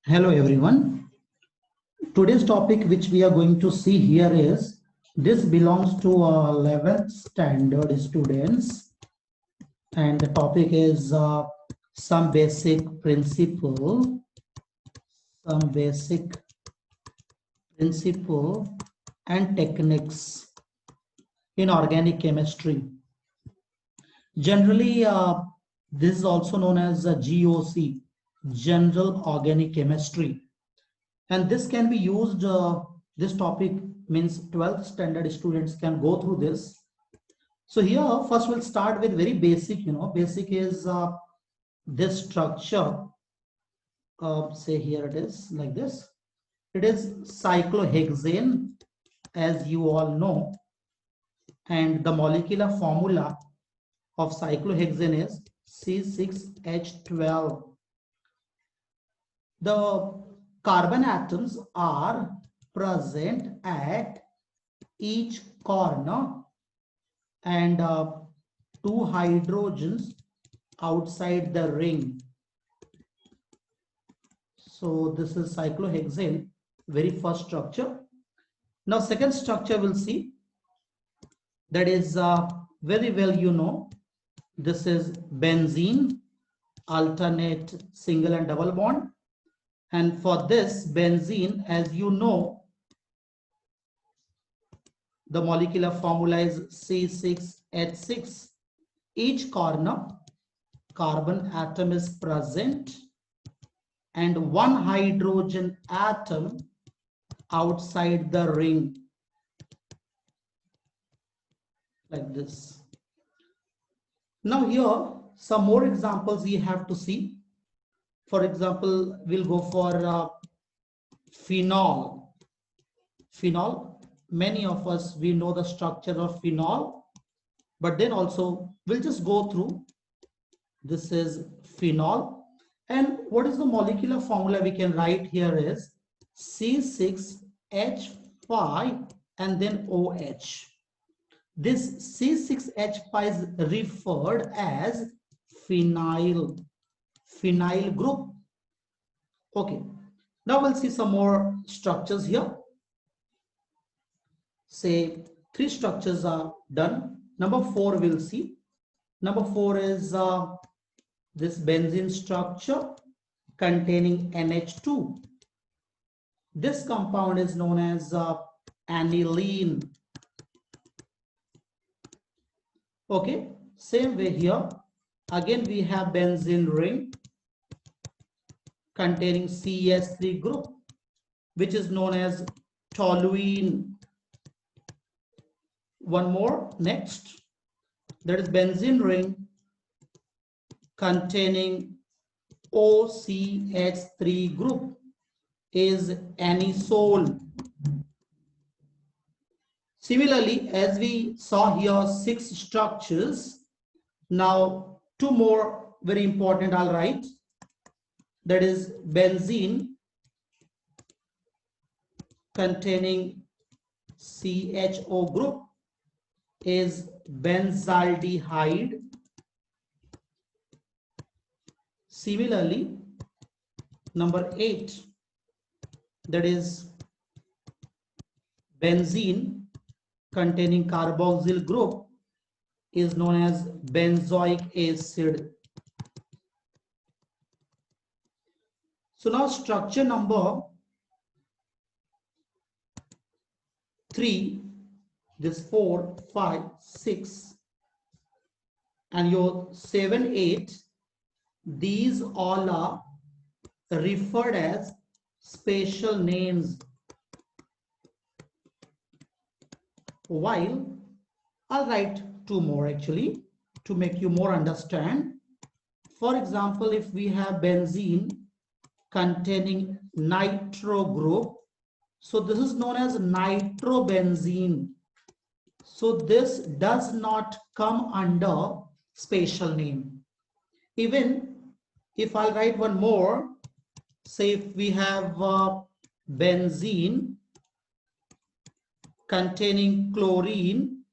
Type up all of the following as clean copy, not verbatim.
Hello everyone. Today's topic which we are going to see here is this belongs to 11th standard students, and the topic is some basic principle and techniques in organic chemistry. Generally, this is also known as GOC, General Organic Chemistry. And this can be used, this topic means 12th standard students can go through this. So here, first we'll start with very basic, basic is this structure. Say here it is like this. It is cyclohexane, as you all know. And the molecular formula of cyclohexane is C6H12. The carbon atoms are present at each corner and two hydrogens outside the ring. So this is cyclohexane, very first structure. Now second structure we'll see, that is very well you know. This is benzene, alternate single and double bond. And for this benzene, as you know, the molecular formula is C6H6. Each corner carbon atom is present and one hydrogen atom outside the ring, like this. Now here some more examples we have to see. For example, we'll go for phenol. Phenol, many of us, we know the structure of phenol, but then also we'll just go through. This is phenol. And what is the molecular formula we can write here is C6H5 and then OH. This C6H5 is referred as phenyl group. Okay, now we'll see some more structures here. Say three structures are done. Number 4 we'll see. Number 4 is this benzene structure containing NH2. This compound is known as aniline. Okay, same way here. Again, we have benzene ring containing CH3 group, which is known as toluene. One more, next, that is benzene ring containing OCH3 group is anisole. Similarly, as we saw here 6 structures, now 2 more very important I'll write. That is benzene containing CHO group is benzaldehyde. Similarly, number 8, that is benzene containing carboxyl group is known as benzoic acid. So now structure number 3, this 4, 5, 6, and your 7, 8, these all are referred as special names. While I'll write 2 more actually to make you more understand. For example, if we have benzene containing nitro group, so this is known as nitrobenzene. So this does not come under special name. Even if I'll write one more, say if we have benzene containing chlorine,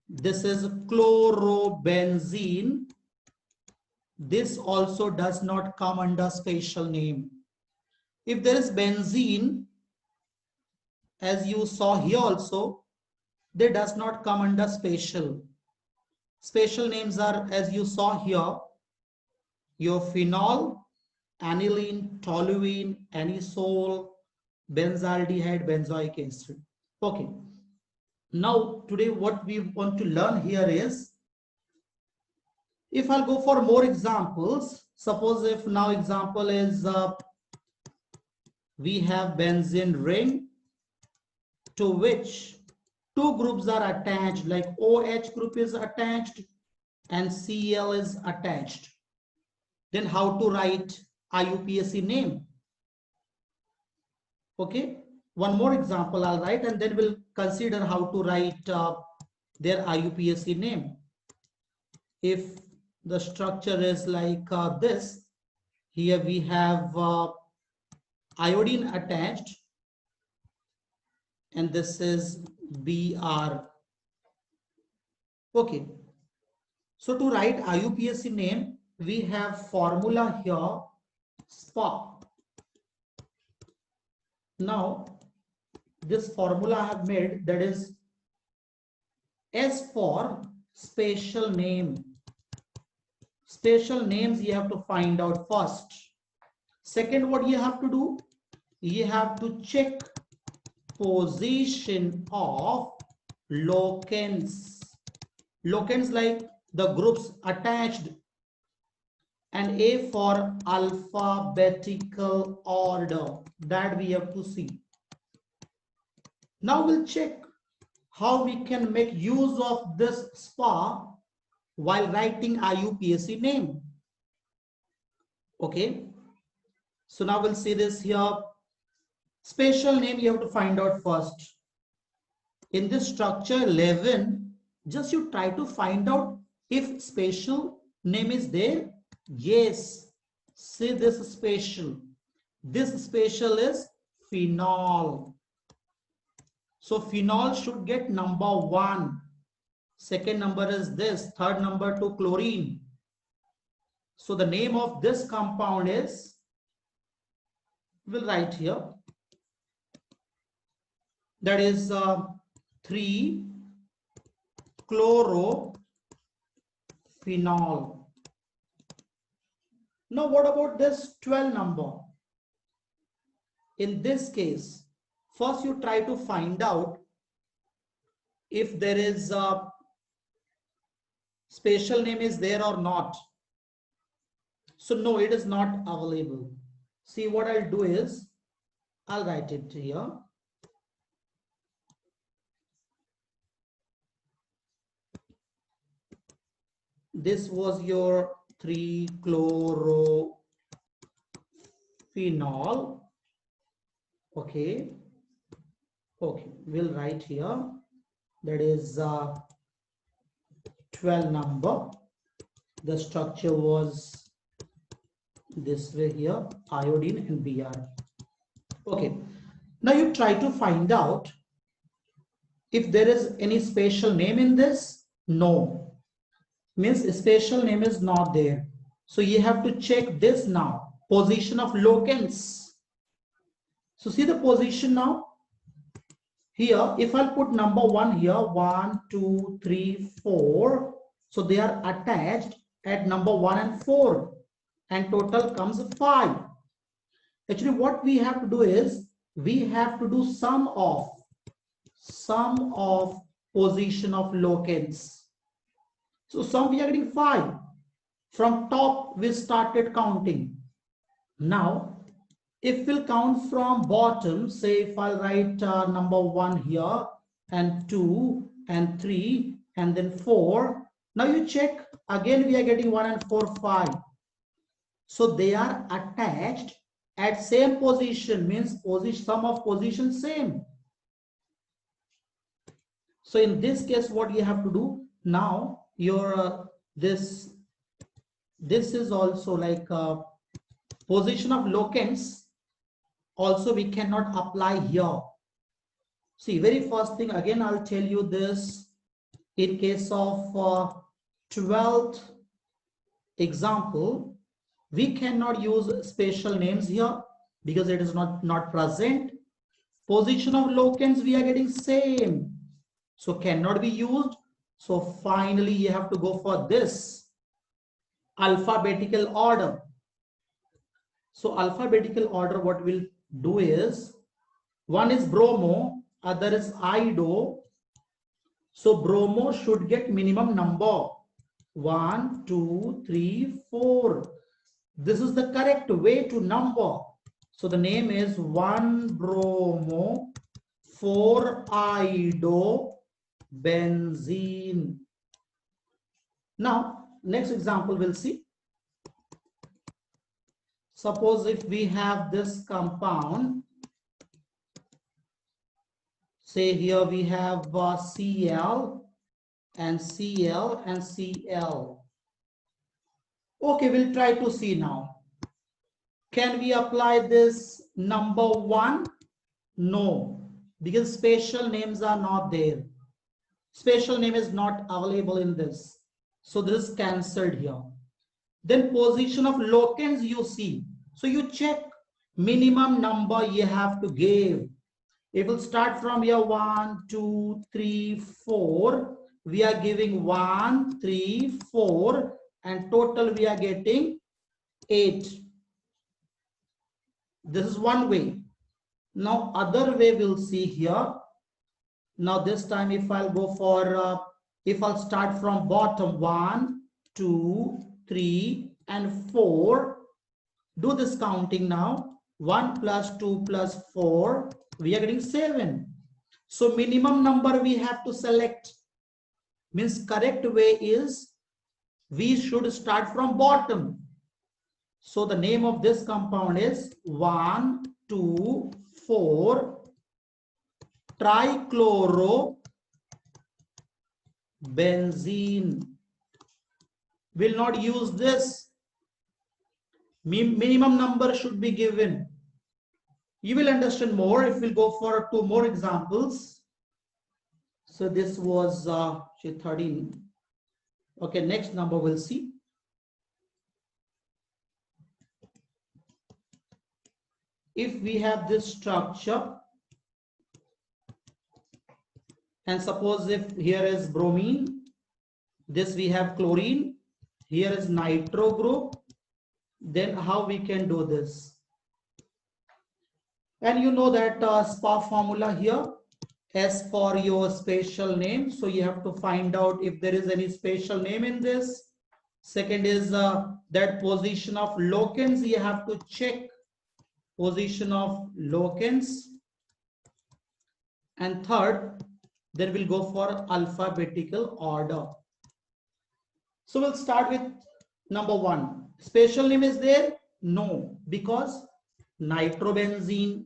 this is chlorobenzene. This also does not come under special name. If there is benzene, as you saw here also, they does not come under spatial. Spatial names are, as you saw here, your phenol, aniline, toluene, anisole, benzaldehyde, benzoic acid. Okay. Now, today what we want to learn here is, if I'll go for more examples, suppose if now example is, we have benzene ring to which two groups are attached, like OH group is attached and Cl is attached. Then how to write IUPAC name? Okay, one more example I'll write, and then we'll consider how to write their IUPAC name. If the structure is like this, here we have iodine attached, and this is Br. Okay, so to write IUPAC name, we have formula here, SPA. Now, this formula I have made, that is S for spatial name. Spatial names you have to find out first. Second, what you have to do? You have to check position of locants. Locants like the groups attached, and A for alphabetical order, that we have to see. Now we'll check how we can make use of this SPA while writing IUPAC name. Okay, so now we'll see this here. Spatial name you have to find out first. In this structure 11, just you try to find out if spatial name is there. Yes, see this spatial. This spatial is phenol. So phenol should get number 1. Second number is this. Third number to chlorine. So the name of this compound is, we'll write here, that is 3-chlorophenol. Now what about this 12 number? In this case, first you try to find out if there is a spatial name is there or not. So no, it is not available. See, what I'll do is, I'll write it here. This was your 3-chlorophenol. Okay. Okay, we'll write here. That is 12 number. The structure was this way here, iodine and Br. Okay, now you try to find out if there is any spatial name in this. No, means spatial name is not there. So you have to check this now, position of locants. So see the position now. Here, if I'll put number 1 here, 1, 2, 3, 4. So they are attached at number 1 and 4. And total comes 5. Actually, what we have to do is, we have to do sum of position of locants. So sum we are getting 5. From top we started counting. Now, if we'll count from bottom, say if I'll write number 1 here, and 2 and 3 and then 4. Now you check again, we are getting 1 and 4, 5. So they are attached at same position, means position, sum of position same. So in this case, what you have to do now, your this is also like position of locants. Also, we cannot apply here. See, very first thing, again, I'll tell you this. In case of 12th example, we cannot use spatial names here. because it is not present. Position of locants we are getting same, so cannot be used. So finally you have to go for this alphabetical order. So alphabetical order, what we'll do is, one is bromo, other is ido. So bromo should get minimum number 1, 2, 3, 4. This is the correct way to number. So the name is 1-bromo 4-ido-benzene. Now, next example we'll see. Suppose if we have this compound, say here we have Cl and Cl and Cl. Okay, we'll try to see now. Can we apply this number 1? No, because special names are not there. Special name is not available in this. So this is cancelled here. Then position of locants you see. So you check minimum number you have to give. It will start from here 1, 2, 3, 4. We are giving 1, 3, 4 and total we are getting 8. This is one way. Now other way we'll see here. Now this time if I'll go for, if I'll start from bottom 1, 2, 3 and 4. Do this counting now. 1 plus 2 plus 4. We are getting 7. So minimum number we have to select. Means correct way is we should start from bottom. So the name of this compound is 1,2,4-trichlorobenzene. Will not use this. Minimum number should be given. You will understand more if we'll go for 2 more examples. So this was 13. Okay, next number we'll see. If we have this structure, and suppose if here is bromine, this we have chlorine, here is nitro group, then how we can do this? And you know that SPA formula here, S for your spatial name. So you have to find out if there is any spatial name in this. Second is that position of locants, you have to check position of locants. And third, then we'll go for alphabetical order. So we'll start with number 1. Spatial name is there? No, because nitrobenzene,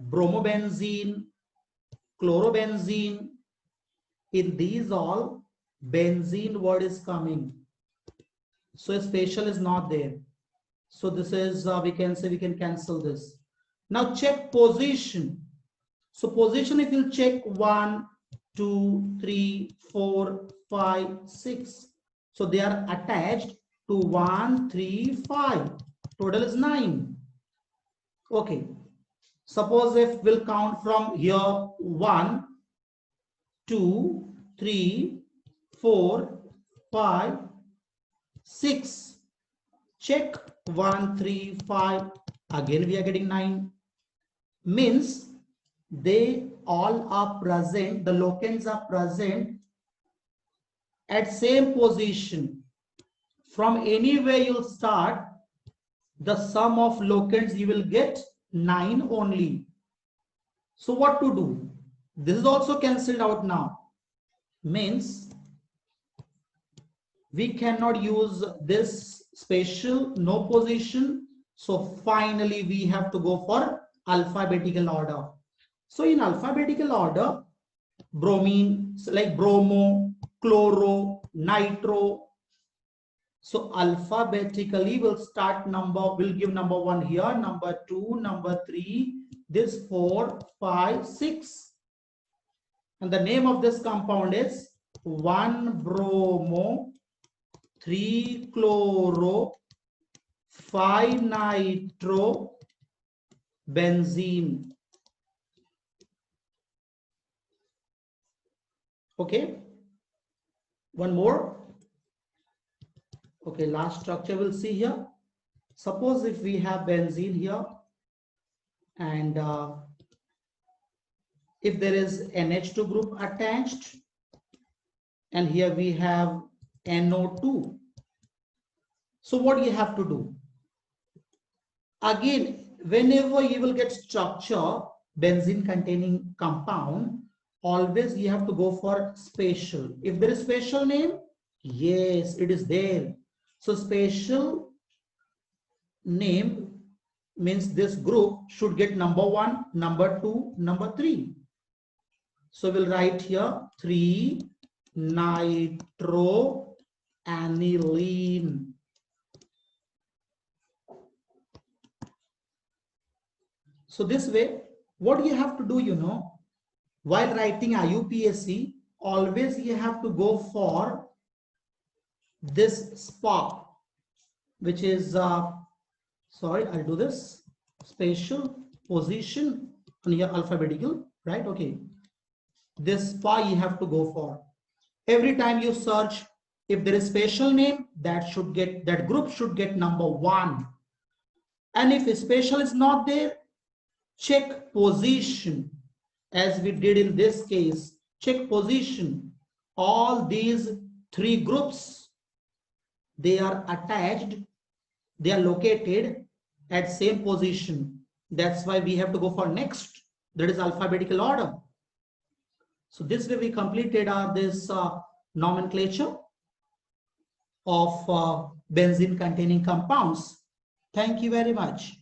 bromobenzene, chlorobenzene, in these all benzene word is coming. So spatial is not there. So this is, we can say we can cancel this. Now check position. So position, if you check 1, 2, 3, 4, 5, 6. So they are attached to 1, 3, 5. Total is 9. Okay. Suppose if we'll count from here 1, 2, 3, 4, 5, 6. Check 1, 3, 5. Again we are getting 9. Means they all are present, the locants are present at same position. From anywhere you'll start, the sum of locants you will get 9 only. So what to do? This is also cancelled out now. Means we cannot use this spatial, no position. So finally we have to go for alphabetical order. So in alphabetical order, bromine, like bromo, chloro, nitro. So alphabetically we'll start number, we'll give number 1 here, number 2, number 3, this 4, 5, 6. And the name of this compound is 1-bromo 3-chloro 5-nitrobenzene. Okay, one more. Okay, last structure we'll see here. Suppose if we have benzene here, and if there is NH2 group attached, and here we have NO2. So what you have to do? Again, whenever you will get structure, benzene containing compound, always you have to go for spatial. If there is spatial name, yes, it is there. So spatial name means this group should get number 1, number 2, number 3. So we'll write here 3-nitroaniline. So this way, what you have to do, you know, while writing IUPAC, always you have to go for this SPA, which is, sorry, I'll do this, spatial, position, and here alphabetical, right? Okay. This SPA you have to go for. Every time you search, if there is spatial name, that group should get number 1. And if spatial is not there, check position. As we did in this case, check position. All these 3 groups, they are attached, they are located at same position. That's why we have to go for next, that is alphabetical order. So this way we completed this nomenclature of benzene containing compounds. Thank you very much.